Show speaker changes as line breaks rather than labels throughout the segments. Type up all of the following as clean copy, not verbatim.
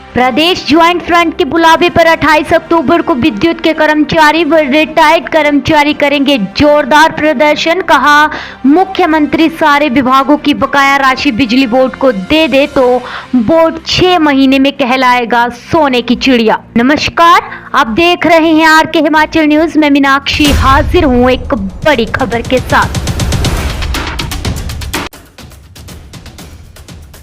प्रदेश joint front के बुलावे पर 28 अक्टूबर को विद्युत के कर्मचारी व रिटायर्ड कर्मचारी करेंगे जोरदार प्रदर्शन। कहा, मुख्यमंत्री सारे विभागों की बकाया राशि बिजली बोर्ड को दे दे तो बोर्ड 6 महीने में कहलाएगा सोने की चिड़िया। नमस्कार, आप देख रहे हैं आर के हिमाचल न्यूज। मैं मीनाक्षी हाजिर हूँ एक बड़ी खबर के साथ।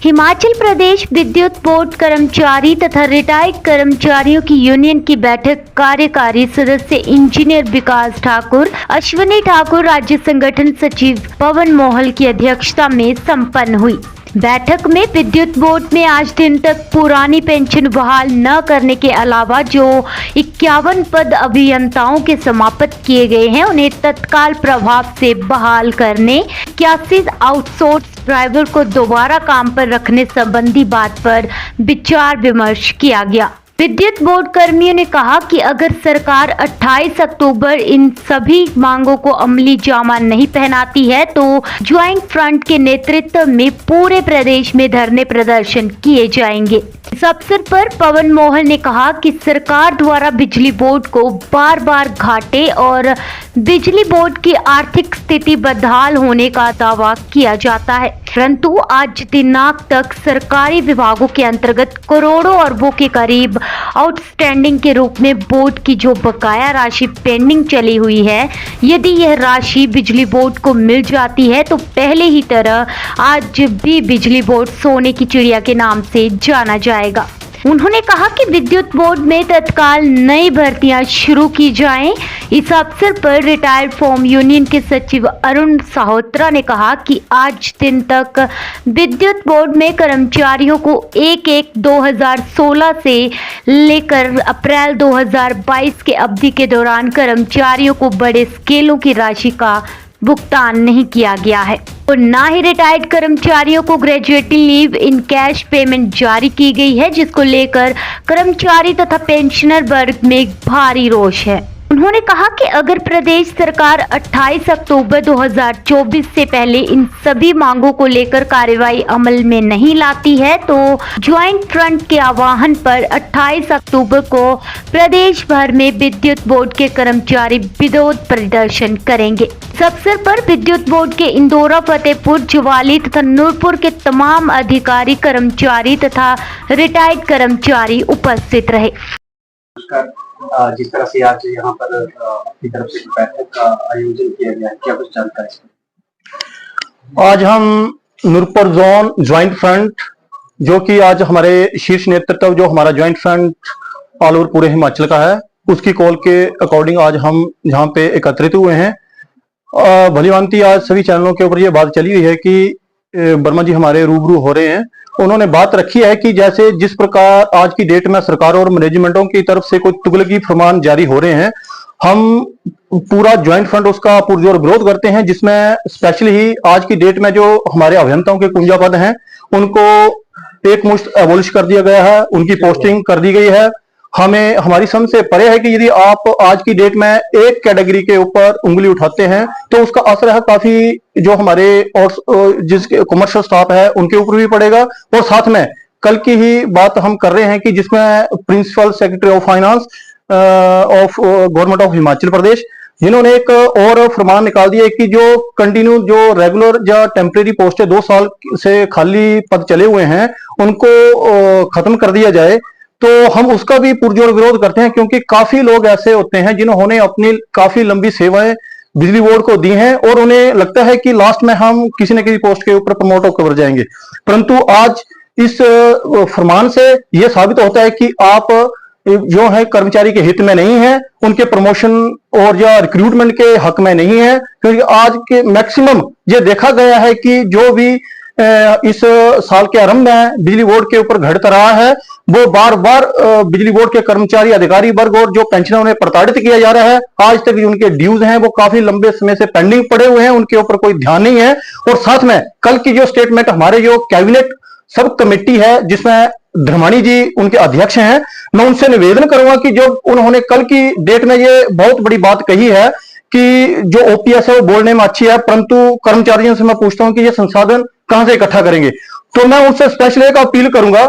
हिमाचल प्रदेश विद्युत बोर्ड कर्मचारी तथा रिटायर्ड कर्मचारियों की यूनियन की बैठक कार्यकारी सदस्य इंजीनियर विकास ठाकुर, अश्विनी ठाकुर, राज्य संगठन सचिव पवन मोहल की अध्यक्षता में संपन्न हुई। बैठक में विद्युत बोर्ड में आज दिन तक पुरानी पेंशन बहाल न करने के अलावा जो 51 पद अभियंताओं के समाप्त किए गए हैं उन्हें तत्काल प्रभाव से बहाल करने, 81 आउटसोर्स ड्राइवर को दोबारा काम पर रखने संबंधी बात पर विचार विमर्श किया गया। विद्युत बोर्ड कर्मियों ने कहा कि अगर सरकार 28 अक्टूबर इन सभी मांगों को अमली जामा नहीं पहनाती है तो ज्वाइंट फ्रंट के नेतृत्व में पूरे प्रदेश में धरने प्रदर्शन किए जाएंगे। इस अवसर पर पवन मोहल ने कहा कि सरकार द्वारा बिजली बोर्ड को बार बार घाटे और बिजली बोर्ड की आर्थिक स्थिति बदहाल होने का दावा किया जाता है, परंतु आज दिनांक तक सरकारी विभागों के अंतर्गत करोड़ों अरबों के करीब आउटस्टैंडिंग के रूप में बोर्ड की जो बकाया राशि पेंडिंग चली हुई है, यदि यह राशि बिजली बोर्ड को मिल जाती है तो पहले ही तरह आज भी बिजली बोर्ड सोने की चिड़िया के नाम से जाना जाएगा। उन्होंने कहा कि विद्युत बोर्ड में तत्काल नई भर्तियां शुरू की जाएं। इस अवसर पर रिटायर्ड फॉर्म यूनियन के सचिव अरुण साहोत्रा ने कहा कि आज दिन तक विद्युत बोर्ड में कर्मचारियों को 1/1/2016 से लेकर अप्रैल 2022 के अवधि के दौरान कर्मचारियों को बड़े स्केलों की राशि का भुगतान नहीं किया गया है और न ही रिटायर्ड कर्मचारियों को gratuity leave in cash payment जारी की गई है, जिसको लेकर कर्मचारी तथा पेंशनर वर्ग में भारी रोष है। उन्होंने कहा कि अगर प्रदेश सरकार 28 अक्टूबर 2024 से पहले इन सभी मांगों को लेकर कार्रवाई अमल में नहीं लाती है तो ज्वाइंट फ्रंट के आह्वान पर 28 अक्टूबर को प्रदेश भर में विद्युत बोर्ड के कर्मचारी विरोध प्रदर्शन करेंगे। इस अवसर पर विद्युत बोर्ड के इंदौरा, फतेहपुर, ज्वाली तथा नूरपुर के तमाम अधिकारी, कर्मचारी तथा रिटायर्ड कर्मचारी उपस्थित रहे।
जिस तरह से आज यहाँ पर अपनी तरफ से बैठक का आयोजन किया गया है, क्या कुछ जानकारी?
आज हम नूरपुर जोन ज्वाइंट फ्रंट, जो कि आज हमारे शीर्ष नेतृत्व जो हमारा ज्वाइंट फ्रंट ऑल ओवर पूरे हिमाचल का है, उसकी कॉल के अकॉर्डिंग आज हम यहाँ पे एकत्रित हुए हैं। भलीभांति आज सभी चैनलों के ऊपर ये बात चली हुई है कि वर्मा जी हमारे रूबरू हो रहे हैं। उन्होंने बात रखी है कि जैसे जिस प्रकार आज की डेट में सरकार और मैनेजमेंटों की तरफ से कुछ तुगलकी फरमान जारी हो रहे हैं, हम पूरा ज्वाइंट फ्रंट उसका पुरजोर विरोध करते हैं, जिसमें स्पेशली ही आज की डेट में जो हमारे अभियंताओं के कुंजा पद हैं उनको एक मुश्त एबॉलिश कर दिया गया है, उनकी पोस्टिंग कर दी गई है। हमें हमारी समझ से परे है कि यदि आप आज की डेट में एक कैटेगरी के ऊपर उंगली उठाते हैं तो उसका असर है काफी जो हमारे और जिसके कमर्शियल स्टाफ है उनके ऊपर भी पड़ेगा। और साथ में कल की ही बात हम कर रहे हैं कि जिसमें principal secretary of finance of government of Himachal Pradesh, जिन्होंने एक और फरमान निकाल दिया कि जो कंटिन्यू जो रेगुलर या टेम्परेरी पोस्ट 2 साल से खाली पद चले हुए हैं उनको खत्म कर दिया जाए। तो हम उसका भी पुरजोर विरोध करते हैं, क्योंकि काफी लोग ऐसे होते हैं जिन्होंने अपनी काफी लंबी सेवाएं बिजली बोर्ड को दी हैं और उन्हें लगता है कि लास्ट में हम किसी न किसी पोस्ट के ऊपर प्रमोट होकर जाएंगे, परंतु आज इस फरमान से यह साबित होता है कि आप जो है कर्मचारी के हित में नहीं है, उनके प्रमोशन और या रिक्रूटमेंट के हक में नहीं है। क्योंकि आज के मैक्सिमम ये देखा गया है कि जो भी इस साल के आरंभ में बिजली बोर्ड के ऊपर घट रहा है वो बार बार बिजली बोर्ड के कर्मचारी, अधिकारी वर्ग और जो पेंशनर उन्हें प्रताड़ित किया जा रहा है। आज तक जो उनके ड्यूज हैं वो काफी लंबे समय से पेंडिंग पड़े हुए हैं, उनके ऊपर कोई ध्यान नहीं है। और साथ में कल की जो स्टेटमेंट हमारे जो कैबिनेट सब कमेटी है जिसमें धर्माणी जी उनके अध्यक्ष हैं, मैं उनसे निवेदन करूंगा कि जो उन्होंने कल की डेट में ये बहुत बड़ी बात कही है कि जो ओपीएस है वो बोलने में अच्छी है, परंतु कर्मचारियों से मैं पूछता हूं कि ये संसाधन कहां से इकट्ठा करेंगे। तो मैं उनसे स्पेशल एक अपील करूंगा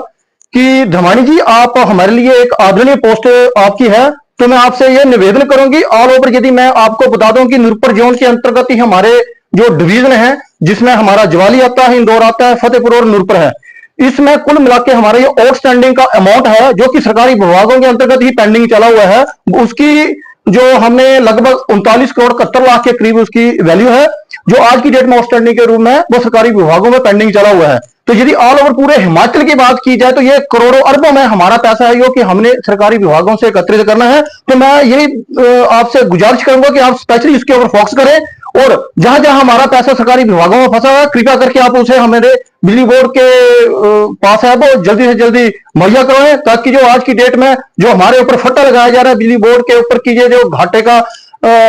कि धमानी जी, आप हमारे लिए एक आदरणीय पोस्ट आपकी है, तो मैं आपसे ये निवेदन करूंगी ऑल ओवर, यदि मैं आपको बता दूं कि नूरपुर जोन के अंतर्गत ही हमारे जो डिवीजन है, जिसमें हमारा ज्वाली आता है, इंदौर आता है, फतेहपुर और नूरपुर है, इसमें कुल मिला के हमारा ये आउटस्टैंडिंग का अमाउंट है जो कि सरकारी विभागों के अंतर्गत ही पेंडिंग चला हुआ है, उसकी जो हमने लगभग 39 करोड़ 71 लाख के करीब उसकी वैल्यू है, जो आज की डेट में आउटस्टैंडिंग के रूप में वो सरकारी विभागों में पेंडिंग चला हुआ है। तो यदि ऑल ओवर पूरे हिमाचल की बात की जाए तो ये करोड़ों अरबों में हमारा पैसा है जो कि हमने सरकारी विभागों से एकत्रित करना है। तो मैं यही आपसे गुजारिश करूंगा कि आप स्पेशली इसके ऊपर फोकस करें, और जहां जहां हमारा पैसा सरकारी विभागों में फंसा हुआ है, कृपया करके आप उसे हमारे बिजली बोर्ड के पास है वो जल्दी से जल्दी मुहैया करवाएं, ताकि जो आज की डेट में जो हमारे ऊपर फट्टा लगाया जा रहा है बिजली बोर्ड के ऊपर की ये जो घाटे का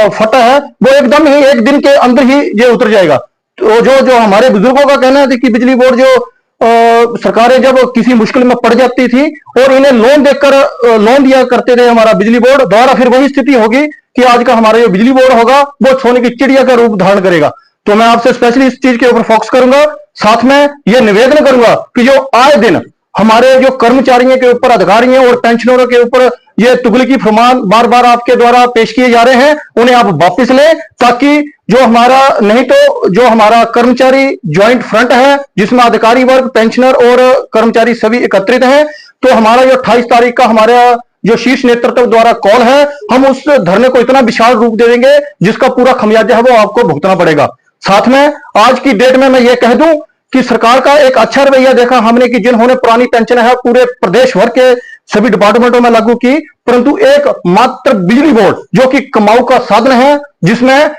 फटा है, वो एकदम ही एक दिन के अंदर ही ये उतर जाएगा। तो जो हमारे बुजुर्गों का कहना है कि बिजली बोर्ड जो सरकारें जब किसी मुश्किल में पड़ जाती थी और इन्हें लोन देकर लोन दिया करते थे हमारा बिजली बोर्ड, दोबारा फिर वही स्थिति होगी कि आज का हमारा जो बिजली बोर्ड होगा वो सोने की चिड़िया का रूप धारण करेगा। तो मैं आपसे स्पेशली इस चीज के ऊपर फोकस करूंगा, साथ में यह निवेदन करूंगा कि जो आए दिन हमारे जो कर्मचारियों के ऊपर, अधिकारियों और पेंशनरों के ऊपर ये तुगलकी फरमान बार बार आपके द्वारा पेश किए जा रहे हैं, उन्हें आप वापस लें, ताकि जो हमारा, नहीं तो जो हमारा कर्मचारी ज्वाइंट फ्रंट है जिसमें अधिकारी वर्ग, पेंशनर और कर्मचारी सभी एकत्रित हैं, तो हमारा जो 28 तारीख का हमारा जो शीर्ष नेतृत्व द्वारा कॉल है, हम उस धरने को इतना विशाल रूप दे देंगे जिसका पूरा खमियाजा है वो आपको भुगतना पड़ेगा। साथ में आज की डेट में मैं ये कह दूं कि सरकार का एक अच्छा रवैया देखा हमने कि जिन्होंने पुरानी पेंशन है पूरे प्रदेश भर के सभी डिपार्टमेंटों में लागू की, परंतु एक मात्र बिजली बोर्ड जो कि कमाऊ का साधन है, जिसमें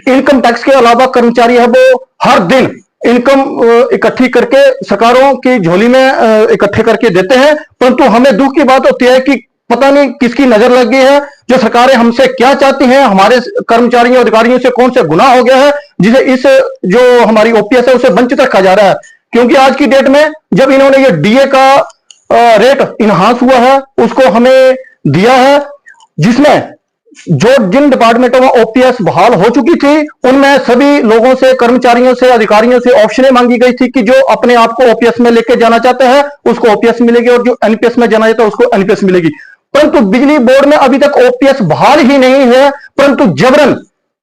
इनकम टैक्स के अलावा कर्मचारी है वो हर दिन इनकम इकट्ठी करके सरकारों की झोली में इकट्ठे करके देते हैं, परंतु हमें दुख की बात होती है कि पता नहीं किसकी नजर लग गई है, जो सरकारें हमसे क्या चाहती हैं, हमारे कर्मचारियों अधिकारियों से कौन से गुनाह हो गया है जिसे इस जो हमारी ओपीएस है उसे वंचित रखा जा रहा है। क्योंकि आज की डेट में जब इन्होंने ये डीए का रेट इनहांस हुआ है उसको हमें दिया है, जिसमें जो जिन डिपार्टमेंटों में ओपीएस बहाल हो चुकी थी उनमें सभी लोगों से, कर्मचारियों से, अधिकारियों से ऑप्शनें मांगी गई थी कि जो अपने आप को ओपीएस में लेके जाना चाहते हैं उसको ओपीएस मिलेगी और जो एनपीएस में जाना चाहता है उसको एनपीएस मिलेगी। परंतु बिजली बोर्ड में अभी तक ओपीएस बहाल ही नहीं है, परंतु जबरन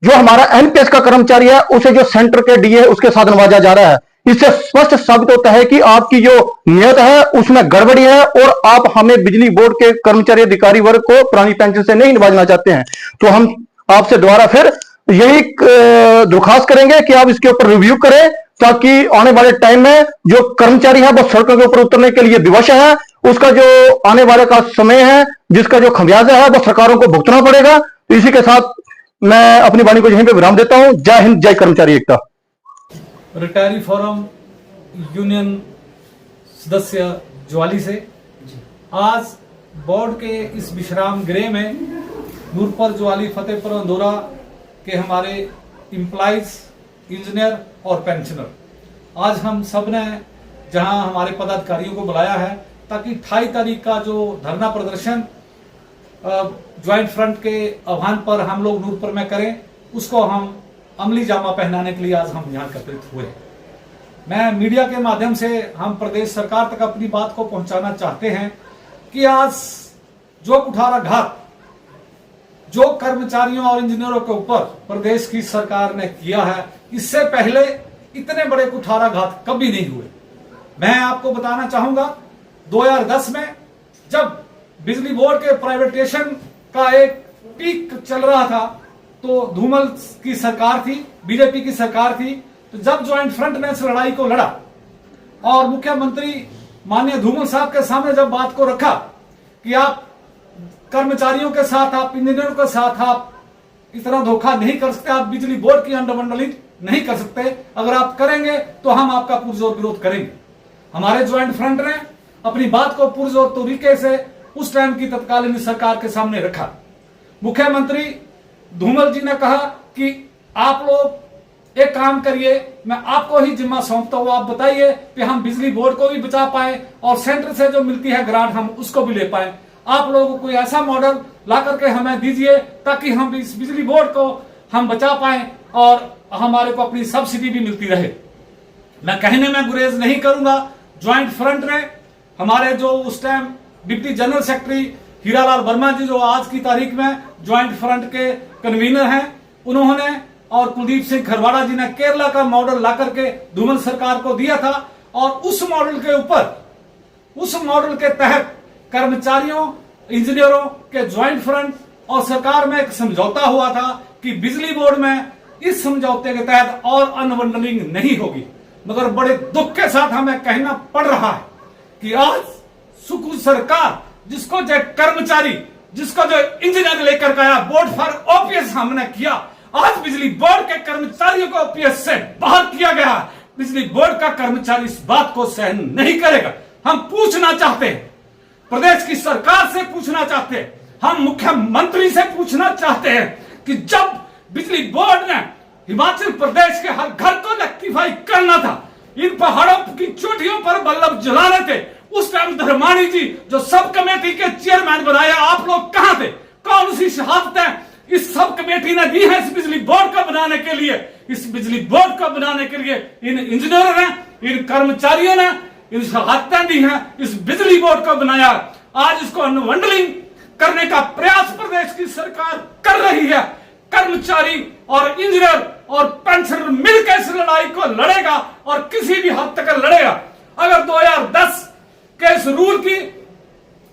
जो हमारा एनपीएस का कर्मचारी है उसे जो सेंटर के डीए है उसके साथ नवाजा जा रहा है। इससे स्पष्ट साबित होता है कि आपकी जो नियत है उसमें गड़बड़ी है और आप हमें बिजली बोर्ड के कर्मचारी अधिकारी वर्ग को पुरानी पेंशन से नहीं नवाजना चाहते हैं। तो हम आपसे दोबारा फिर यही दरख्वास्त करेंगे कि आप इसके ऊपर रिव्यू करें, ताकि आने वाले टाइम में जो कर्मचारी है वो सड़कों के ऊपर उतरने के लिए विवश है, उसका जो आने वाले का समय है जिसका जो खमियाजा है वो सरकारों को भुगतना पड़ेगा। तो इसी के साथ मैं अपनी वाणी को यहीं पे विराम देता हूं। जय हिंद, जय कर्मचारी एकता।
रिटायरी फोरम यूनियन सदस्य ज्वाली से आज बोर्ड के इस विश्राम गृह में नूरपुर, ज्वाली, फतेहपुर, अंदौरा के हमारे एम्प्लॉइज, इंजीनियर और पेंशनर, आज हम सब ने जहां हमारे पदाधिकारियों को बुलाया है ताकि 28 तारीख का जो धरना प्रदर्शन ज्वाइंट फ्रंट के आह्वान पर हम लोग नूरपुर में करें, उसको हम अमली जामा पहनाने के लिए आज हम यहाँ एकत्रित हुए। मैं मीडिया के माध्यम से हम प्रदेश सरकार तक अपनी बात को पहुंचाना चाहते हैं कि आज जो कुठाराघात जो कर्मचारियों और इंजीनियरों के ऊपर प्रदेश की सरकार ने किया है, इससे पहले इतने बड़े कुठाराघात कभी नहीं हुए। मैं आपको बताना चाहूंगा 2010 में जब बिजली बोर्ड के प्राइवेटाइजेशन का एक पीक चल रहा था तो धूमल की सरकार थी, बीजेपी की सरकार थी। तो जब ज्वाइंट फ्रंट ने इस लड़ाई को लड़ा और मुख्यमंत्री माननीय धूमल साहब के सामने जब बात को रखा कि आप कर्मचारियों के साथ, आप इंजीनियरों के साथ आप इतना धोखा नहीं कर सकते, आप बिजली बोर्ड की अंडरमंडलिंग नहीं कर सकते, अगर आप करेंगे तो हम आपका पुरजोर विरोध करेंगे। हमारे ज्वाइंट फ्रंट ने अपनी बात को पुरजोर तरीके से उस टाइम की तत्कालीन सरकार के सामने रखा। मुख्यमंत्री धूमल जी ने कहा कि आप लोग एक काम करिए, मैं आपको ही जिम्मा सौंपता हूं, आप बताइए कि हम बिजली बोर्ड को भी बचा पाए और सेंटर से जो मिलती है ग्रांट हम उसको भी ले पाए। आप लोगों को कोई ऐसा मॉडल ला करके हमें दीजिए ताकि हम इस बिजली बोर्ड को हम बचा पाए और हमारे को अपनी सब्सिडी भी मिलती रहे। मैं कहने में गुरेज नहीं करूंगा, ज्वाइंट फ्रंट ने हमारे जो उस time deputy general secretary Hiralal Verma ji, जो आज की तारीख में ज्वाइंट फ्रंट के कन्वीनर हैं, उन्होंने और कुलदीप सिंह खरवाड़ा जी ने केरला का मॉडल ला करके धूमल सरकार को दिया था। और उस मॉडल के ऊपर, उस मॉडल के तहत कर्मचारियों, इंजीनियरों के ज्वाइंट फ्रंट और सरकार में एक समझौता हुआ था कि बिजली बोर्ड में इस समझौते के तहत और अनबंडलिंग नहीं होगी। मगर बड़े दुख के साथ हमें कहना पड़ रहा है कि आज सुकू सरकार, जिसको जो कर्मचारी, जिसको जो इंजीनियर लेकर गया, बोर्ड फॉर ओपीएस हमने किया, आज बिजली बोर्ड के कर्मचारियों को ओपीएस से बाहर किया गया। बिजली बोर्ड का कर्मचारी इस बात को सहन नहीं करेगा। हम पूछना चाहते हैं, प्रदेश की सरकार से पूछना चाहते हैं, हम मुख्यमंत्री से पूछना चाहते हैं कि जब बिजली बोर्ड ने हिमाचल प्रदेश के हर घर को इलेक्ट्रीफाई करना था, इन पहाड़ों की चोटियों पर बल्लभ जलाने थे, उस टाइम धर्माणी जी जो सब कमेटी के चेयरमैन बनाया, आप लोग कहां थे? कौन सी शहादतें इस सब कमेटी ने दी है इस बिजली बोर्ड को बनाने के लिए? इस बिजली बोर्ड को बनाने के लिए इन इंजीनियरों ने, इन कर्मचारियों ने इन शहादतें दी हैं, इस बिजली बोर्ड को बनाया। आज इसको अनबंडलिंग करने का प्रयास प्रदेश की सरकार कर रही है। कर्मचारी और इंजीनियर और पेंशनर मिलकर इस लड़ाई को लड़ेगा और किसी भी हद तक लड़ेगा। अगर 2010 के इस रूल की,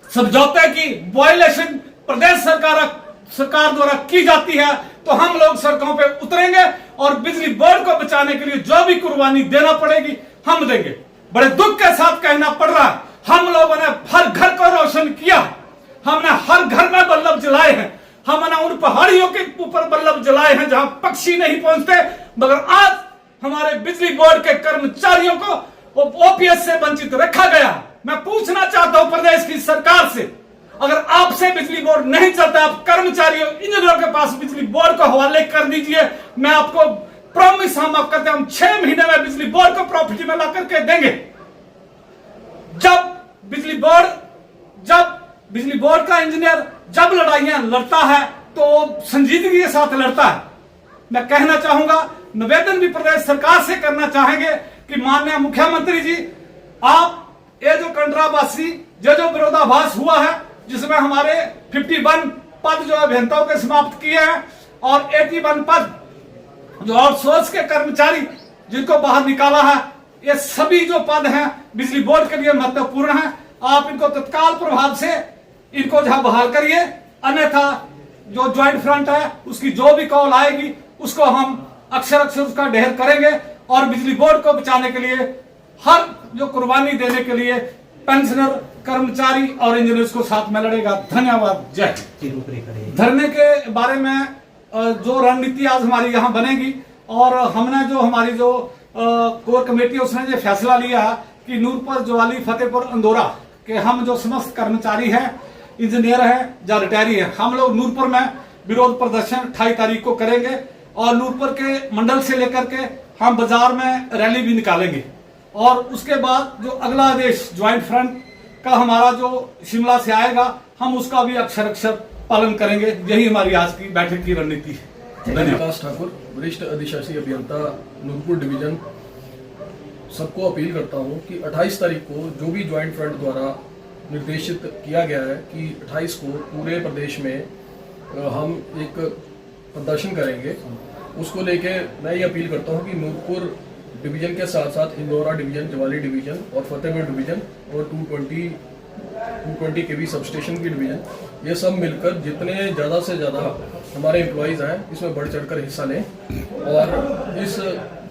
समझौते की वायलेशन प्रदेश सरकार द्वारा की जाती है तो हम लोग सड़कों पे उतरेंगे और बिजली बोर्ड को बचाने के लिए जो भी कुर्बानी देना पड़ेगी हम देंगे। बड़े दुख के साथ कहना पड़ रहा है, हम लोगों ने हर घर को रोशन किया, हमने हर घर में बल्लभ जलाए हैं, हमने उन पहाड़ियों के ऊपर बल्लभ जलाए हैं जहां पक्षी नहीं पहुंचते। मगर आज हमारे बिजली बोर्ड के कर्मचारियों को ओपीएस से वंचित रखा गया। मैं पूछना चाहता हूं प्रदेश की सरकार से, अगर आपसे बिजली बोर्ड नहीं चलता, आप कर्मचारियों, इंजीनियरों के पास बिजली बोर्ड को हवाले कर दीजिए। मैं आपको प्रॉमिस हम आप करते हैं, हम 6 महीने में बिजली बोर्ड को प्रॉफिट में ला करके देंगे। जब बिजली बोर्ड का इंजीनियर जब लड़ाइयां लड़ता है तो संजीदगी के साथ लड़ता है। मैं कहना चाहूंगा, निवेदन भी प्रदेश सरकार से करना चाहेंगे कि माननीय मुख्यमंत्री जी, आप ये जो कंट्राबासी, जो विरोधाभास हुआ है, जिसमें हमारे 51 पद जो अभियंताओं के समाप्त किए हैं और 81 पद जो आउटसोर्स के कर्मचारी जिनको बाहर निकाला है, ये सभी जो पद हैं बिजली बोर्ड के लिए महत्वपूर्ण हैं। आप इनको तत्काल प्रभाव से इनको जहां बहाल करिए, अन्यथा जो ज्वाइंट फ्रंट है उसकी जो भी कॉल आएगी उसको हम अक्षर उसका ढेर करेंगे और बिजली बोर्ड को बचाने के लिए हर जो कुर्बानी देने के लिए पेंशनर, कर्मचारी और इंजीनियर्स को साथ में लड़ेगा। धन्यवाद। जय हिंद। धरने के बारे में जो रणनीति आज हमारी यहाँ बनेगी और हमने जो हमारी जो कोर कमेटी है उसने ये फैसला लिया कि नूरपुर, ज्वाली, फतेहपुर, अंदौरा के हम जो समस्त कर्मचारी हैं, इंजीनियर हैं या रिटायरी हैं, हम लोग नूरपुर में विरोध प्रदर्शन 28 तारीख को करेंगे और नूरपुर के मंडल से लेकर के हम बाजार में रैली भी निकालेंगे। और उसके बाद जो अगला आदेश ज्वाइंट फ्रंट का हमारा जो शिमला से आएगा, हम उसका भी अक्षर पालन करेंगे। यही हमारी आज की बैठक की रणनीति है। धन्यवाद।
विकास ठाकुर, वरिष्ठ अधिशासी अभियंता, नूरपुर डिवीजन। सबको अपील करता हूं कि 28 तारीख को जो भी ज्वाइंट फ्रंट द्वारा निर्देशित किया गया है कि 28 को पूरे प्रदेश में हम एक प्रदर्शन करेंगे, उसको लेके मैं ये अपील करता हूं कि नूरपुर डिवीजन के साथ साथ इंदौरा डिवीजन, ज्वाली डिवीजन और फतेहपुर डिवीजन और 220 केवी सबस्टेशन की डिवीजन, ये सब मिलकर जितने ज़्यादा से ज़्यादा हमारे एम्प्लॉयज़ हैं इसमें बढ़ चढ़कर हिस्सा लें और इस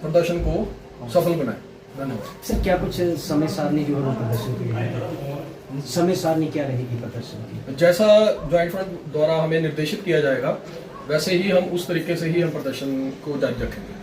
प्रदर्शन को सफल बनाएं। धन्यवाद।
सर, क्या कुछ समय सारणी जो है प्रदर्शन के लिए, समय सारणी क्या रहेगी प्रदर्शन की?
जैसा ज्वाइंट फ्रंट द्वारा हमें निर्देशित किया जाएगा वैसे ही हम उस तरीके से ही हम प्रदर्शन को जारी रखेंगे।